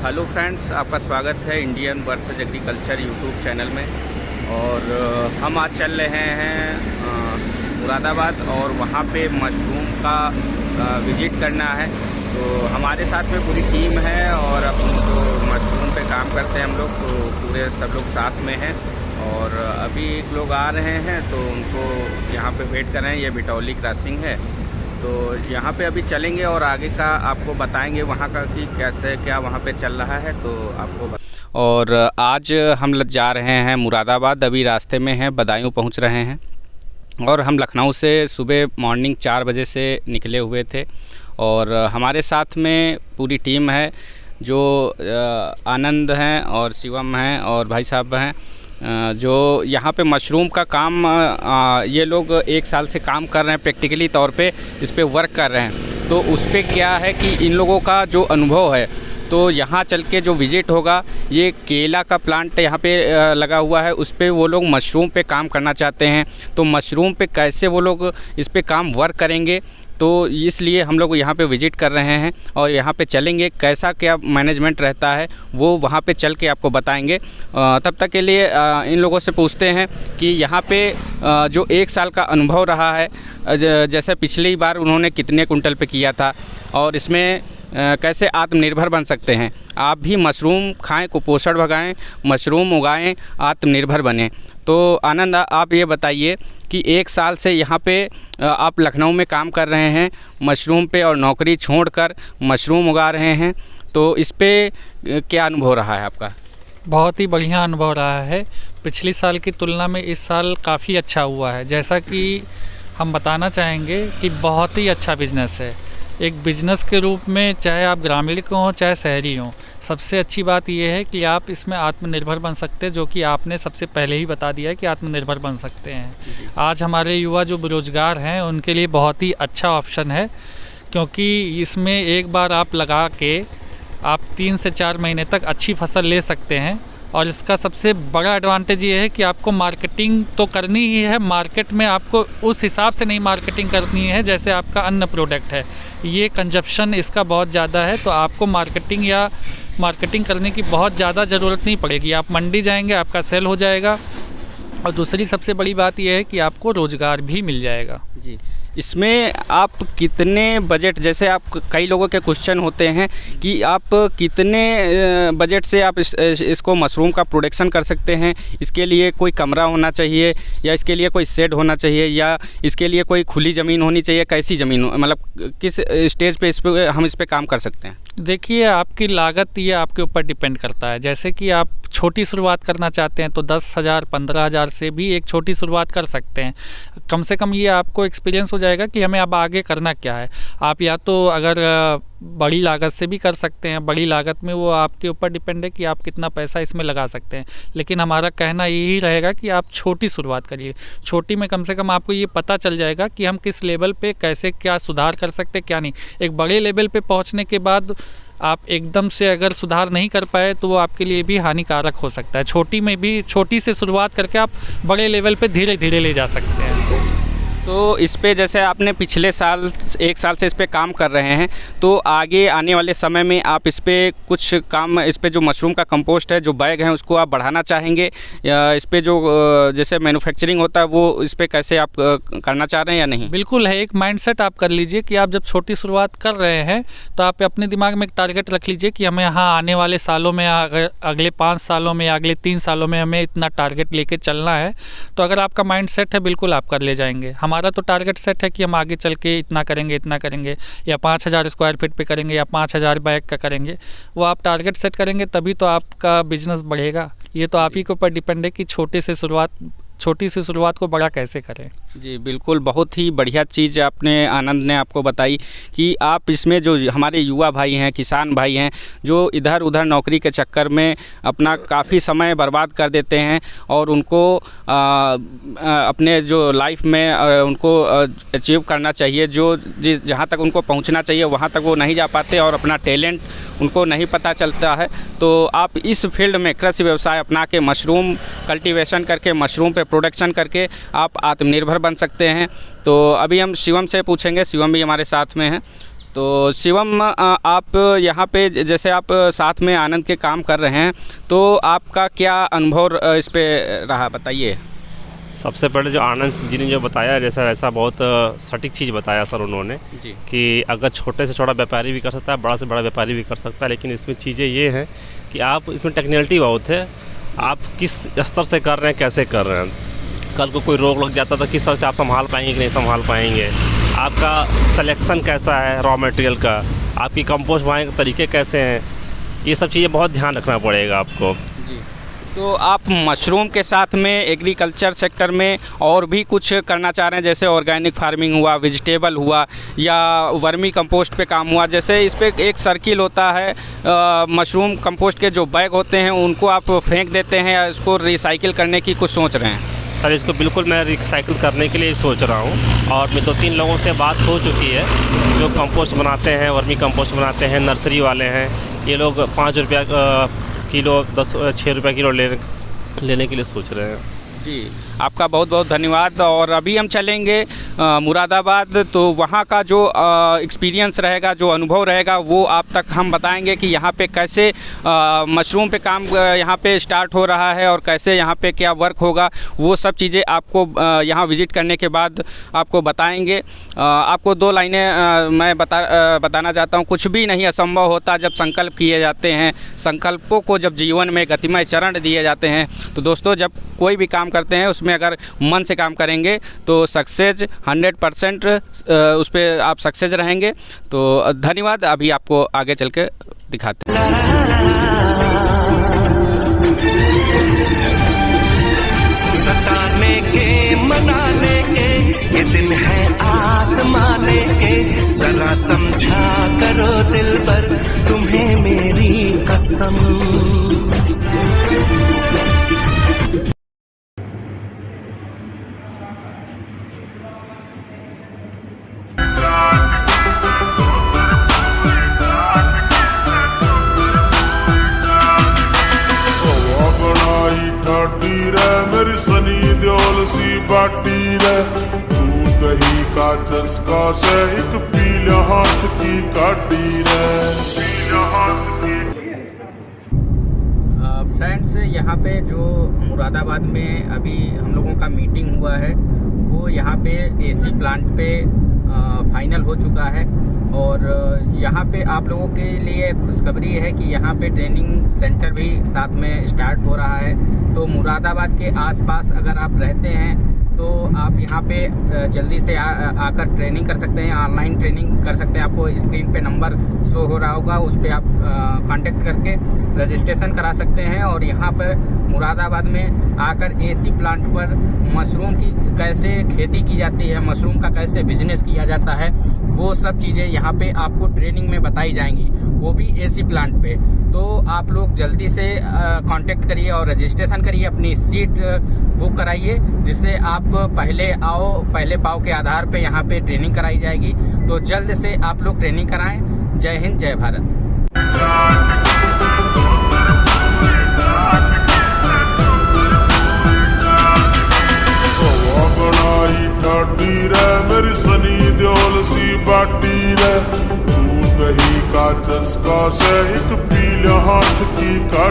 Hello friends, आपका स्वागत है Indian versus agriculture YouTube channel में। और हम आज चल रहे हैं मुरादाबाद और वहाँ पे मशरूम का विज़िट करना है। तो हमारे साथ में पूरी टीम है और अपन जो मशरूम पे काम करते हैं हम लोग, तो पूरे सब लोग साथ में हैं। और अभी एक लोग आ रहे हैं तो उनको यहाँ पे वेट कर रहे हैं। ये बिटौली क्रॉसिंग है, तो यहाँ पे अभी चलेंगे और आगे का आपको बताएंगे वहाँ का कि कैसे क्या वहाँ पे चल रहा है। तो आपको और आज हम जा रहे हैं मुरादाबाद, अभी रास्ते में हैं, बदायूं पहुँच रहे हैं। और हम लखनऊ से सुबह मॉर्निंग 4 बजे से निकले हुए थे और हमारे साथ में पूरी टीम है, जो आनंद हैं और शिवम हैं और भाई साहब हैं, जो यहाँ पे मशरूम का काम ये लोग 1 साल से काम कर रहे हैं, प्रैक्टिकली तौर पे इस पे वर्क कर रहे हैं। तो उस पे क्या है कि इन लोगों का जो अनुभव है, तो यहाँ चल के जो विज़िट होगा, ये केला का प्लांट यहाँ पे लगा हुआ है, उस पे वो लोग मशरूम पे काम करना चाहते हैं। तो मशरूम पे कैसे वो लोग इस पे काम वर्क करेंगे, तो इसलिए हम लोग यहाँ पे विज़िट कर रहे हैं और यहाँ पे चलेंगे, कैसा क्या मैनेजमेंट रहता है वो वहाँ पे चल के आपको बताएंगे। तब तक के लिए इन लोगों से पूछते हैं कि यहाँ पे जो 1 साल का अनुभव रहा है, जैसे पिछली बार उन्होंने कितने कुंटल पे किया था और इसमें कैसे आत्मनिर्भर बन सकते हैं। आप भी मशरूम खाएं, कुपोषण भगाएं, मशरूम उगाएं, आत्मनिर्भर बनें। तो आनंद, आप ये बताइए कि 1 साल से यहाँ पे आप लखनऊ में काम कर रहे हैं मशरूम पे और नौकरी छोड़कर मशरूम उगा रहे हैं, तो इस पे क्या अनुभव रहा है आपका? बहुत ही बढ़िया अनुभव रहा है। पिछली साल की तुलना में इस साल काफ़ी अच्छा हुआ है। जैसा कि हम बताना चाहेंगे कि बहुत ही अच्छा बिजनेस है। एक बिज़नेस के रूप में चाहे आप ग्रामीण को हों चाहे शहरी हों, सबसे अच्छी बात यह है कि आप इसमें आत्मनिर्भर बन सकते हैं, जो कि आपने सबसे पहले ही बता दिया है कि आत्मनिर्भर बन सकते हैं। आज हमारे युवा जो बेरोज़गार हैं उनके लिए बहुत ही अच्छा ऑप्शन है, क्योंकि इसमें एक बार आप लगा के आप 3 से 4 महीने तक अच्छी फसल ले सकते हैं। और इसका सबसे बड़ा एडवांटेज ये है कि आपको मार्केटिंग तो करनी ही है, मार्केट में आपको उस हिसाब से नहीं मार्केटिंग करनी है जैसे आपका अन्य प्रोडक्ट है। ये कंजप्शन इसका बहुत ज़्यादा है, तो आपको मार्केटिंग करने की बहुत ज़्यादा ज़रूरत नहीं पड़ेगी। आप मंडी जाएंगे, आपका सेल हो जाएगा। और दूसरी सबसे बड़ी बात यह है कि आपको रोज़गार भी मिल जाएगा। जी, इसमें आप कितने बजट, जैसे आप कई लोगों के क्वेश्चन होते हैं कि आप कितने बजट से आप इसको मशरूम का प्रोडक्शन कर सकते हैं, इसके लिए कोई कमरा होना चाहिए या इसके लिए कोई शेड होना चाहिए या इसके लिए कोई खुली ज़मीन होनी चाहिए, कैसी ज़मीन, मतलब किस स्टेज पे हम इस पे काम कर सकते हैं? देखिए, आपकी लागत ये आपके ऊपर डिपेंड करता है। जैसे कि आप छोटी शुरुआत करना चाहते हैं तो 10,000 15,000 से भी एक छोटी शुरुआत कर सकते हैं। कम से कम ये आपको एक्सपीरियंस हो जाएगा कि हमें अब आगे करना क्या है। आप या तो अगर बड़ी लागत से भी कर सकते हैं, बड़ी लागत में वो आपके ऊपर डिपेंड है कि आप कितना पैसा इसमें लगा सकते हैं। लेकिन हमारा कहना यही रहेगा कि आप छोटी शुरुआत करिए। छोटी में कम से कम आपको ये पता चल जाएगा कि हम किस लेवल पे कैसे क्या सुधार कर सकते हैं, क्या नहीं। एक बड़े लेवल पे पहुंचने के बाद आप एकदम से अगर सुधार नहीं कर पाए तो वो आपके लिए भी हानिकारक हो सकता है। छोटी से शुरुआत करके आप बड़े लेवल पे धीरे धीरे ले जा सकते हैं। तो इस पे जैसे आपने पिछले साल 1 साल से इस पे काम कर रहे हैं, तो आगे आने वाले समय में आप इस पे कुछ काम, इस पे जो मशरूम का कंपोस्ट है, जो बैग हैं, उसको आप बढ़ाना चाहेंगे या इस पे जो जैसे मैन्युफैक्चरिंग होता है वो इस पे कैसे आप करना चाह रहे हैं या नहीं? बिल्कुल है। एक माइंडसेट आप कर लीजिए कि आप जब छोटी शुरुआत कर रहे हैं तो आप अपने दिमाग में एक टारगेट रख लीजिए कि हमें यहाँ आने वाले सालों में, अगले 5 सालों में, अगले 3 सालों में हमें इतना टारगेट लेके चलना है। तो अगर आपका माइंडसेट है, बिल्कुल आप कर ले जाएंगे। हमारा तो टारगेट सेट है कि हम आगे चल के इतना करेंगे या 5,000 स्क्वायर फीट पे करेंगे या 5,000 बैग का करेंगे। वो आप टारगेट सेट करेंगे तभी तो आपका बिजनेस बढ़ेगा। ये तो आप ही के ऊपर डिपेंड है कि छोटी सी शुरुआत को बड़ा कैसे करें। जी बिल्कुल, बहुत ही बढ़िया चीज़ आनंद ने आपको बताई कि आप इसमें जो हमारे युवा भाई हैं, किसान भाई हैं, जो इधर उधर नौकरी के चक्कर में अपना काफ़ी समय बर्बाद कर देते हैं और उनको अपने जो लाइफ में उनको अचीव करना चाहिए, जहाँ तक उनको पहुँचना चाहिए वहाँ तक वो नहीं जा पाते और अपना टैलेंट उनको नहीं पता चलता है। तो आप इस फील्ड में कृषि व्यवसाय अपना के मशरूम कल्टीवेशन करके, मशरूम पे प्रोडक्शन करके आप आत्मनिर्भर बन सकते हैं। तो अभी हम शिवम से पूछेंगे, शिवम भी हमारे साथ में हैं। तो शिवम, आप यहाँ पे जैसे आप साथ में आनंद के काम कर रहे हैं, तो आपका क्या अनुभव इस पे रहा, बताइए। सबसे पहले जो आनंद जी ने जो बताया, जैसा वैसा बहुत सटीक चीज़ बताया सर उन्होंने जी। कि अगर छोटे से छोटा व्यापारी भी कर सकता है, बड़ा से बड़ा व्यापारी भी कर सकता है, लेकिन इसमें चीज़ें ये हैं कि आप इसमें टेक्निकलिटी बहुत है, आप किस स्तर से कर रहे हैं, कैसे कर रहे हैं। कल को कोई रोग लग जाता तो किस तरह से आप संभाल पाएंगे कि नहीं संभाल पाएंगे, आपका सिलेक्शन कैसा है रॉ मटेरियल का, आपकी कंपोस्ट बनाने के तरीके कैसे हैं, ये सब चीज़ें बहुत ध्यान रखना पड़ेगा आपको जी। तो आप मशरूम के साथ में एग्रीकल्चर सेक्टर में और भी कुछ करना चाह रहे हैं, जैसे ऑर्गेनिक फार्मिंग हुआ, वेजिटेबल हुआ, या वर्मी कंपोस्ट पे काम हुआ। जैसे इस पे एक सर्किल होता है, मशरूम कंपोस्ट के जो बैग होते हैं उनको आप फेंक देते हैं, या इसको रिसाइकिल करने की कुछ सोच रहे हैं? सर इसको बिल्कुल मैं रिसाइकिल करने के लिए सोच रहा हूँ, और मैं 2-3 लोगों से बात हो चुकी है जो कंपोस्ट बनाते हैं, वर्मी कंपोस्ट बनाते हैं, नर्सरी वाले हैं। ये लोग 5 रुपया किलो, 6 रुपये किलो लेने के लिए सोच रहे हैं। जी, आपका बहुत बहुत धन्यवाद। और अभी हम चलेंगे मुरादाबाद, तो वहाँ का जो एक्सपीरियंस रहेगा, जो अनुभव रहेगा, वो आप तक हम बताएंगे कि यहाँ पे कैसे मशरूम पे काम यहाँ पे स्टार्ट हो रहा है और कैसे यहाँ पे क्या वर्क होगा। वो सब चीज़ें आपको यहाँ विज़िट करने के बाद आपको बताएंगे। आपको 2 लाइनें मैं बताना चाहता हूँ। कुछ भी नहीं असंभव होता जब संकल्प किए जाते हैं, संकल्पों को जब जीवन में गतिमय चरण दिए जाते हैं। तो दोस्तों, जब कोई भी काम करते हैं उसमें अगर मन से काम करेंगे तो सक्सेस 100% उस पर आप सक्सेस रहेंगे। तो धन्यवाद। अभी आपको आगे चल के दिखाते हैं। सताने के मनाने के ये दिन है आसमाने के, जरा समझा करो दिल पर तुम्हें मेरी कसम। मेरी सनी देओल सी बाटी रे, तू दही का चस्का से एक पीला हाथ की काटी रे, पीला हाथ की। फ्रेंड्स, यहाँ पे जो मुरादाबाद में अभी हम लोगों का मीटिंग हुआ है, वो यहाँ पे एसी प्लांट पे फाइनल हो चुका है। और यहाँ पे आप लोगों के लिए खुशखबरी है कि यहाँ पे ट्रेनिंग सेंटर भी साथ में स्टार्ट हो रहा है। तो मुरादाबाद के आसपास अगर आप रहते हैं तो आप यहाँ पे जल्दी से आकर ट्रेनिंग कर सकते हैं, ऑनलाइन ट्रेनिंग कर सकते हैं। आपको स्क्रीन पे नंबर शो हो रहा होगा, उस पर आप कांटेक्ट करके रजिस्ट्रेशन करा सकते हैं। और यहाँ पर मुरादाबाद में आकर एसी प्लांट पर मशरूम की कैसे खेती की जाती है, मशरूम का कैसे बिजनेस किया जाता है, वो सब चीज़ें यहाँ पे आपको ट्रेनिंग में बताई जाएंगी, वो भी एसी प्लांट पे। तो आप लोग जल्दी से कांटेक्ट करिए और रजिस्ट्रेशन करिए, अपनी सीट बुक कराइए, जिससे आप पहले पाव के आधार पे यहाँ पे ट्रेनिंग कराई जाएगी। तो जल्द से आप लोग ट्रेनिंग कराएं। जय हिंद, जय भारत। मेरी सनी देओल सी बाटी रे, तू दही का चस्का से एक पीला हाथ की काटी।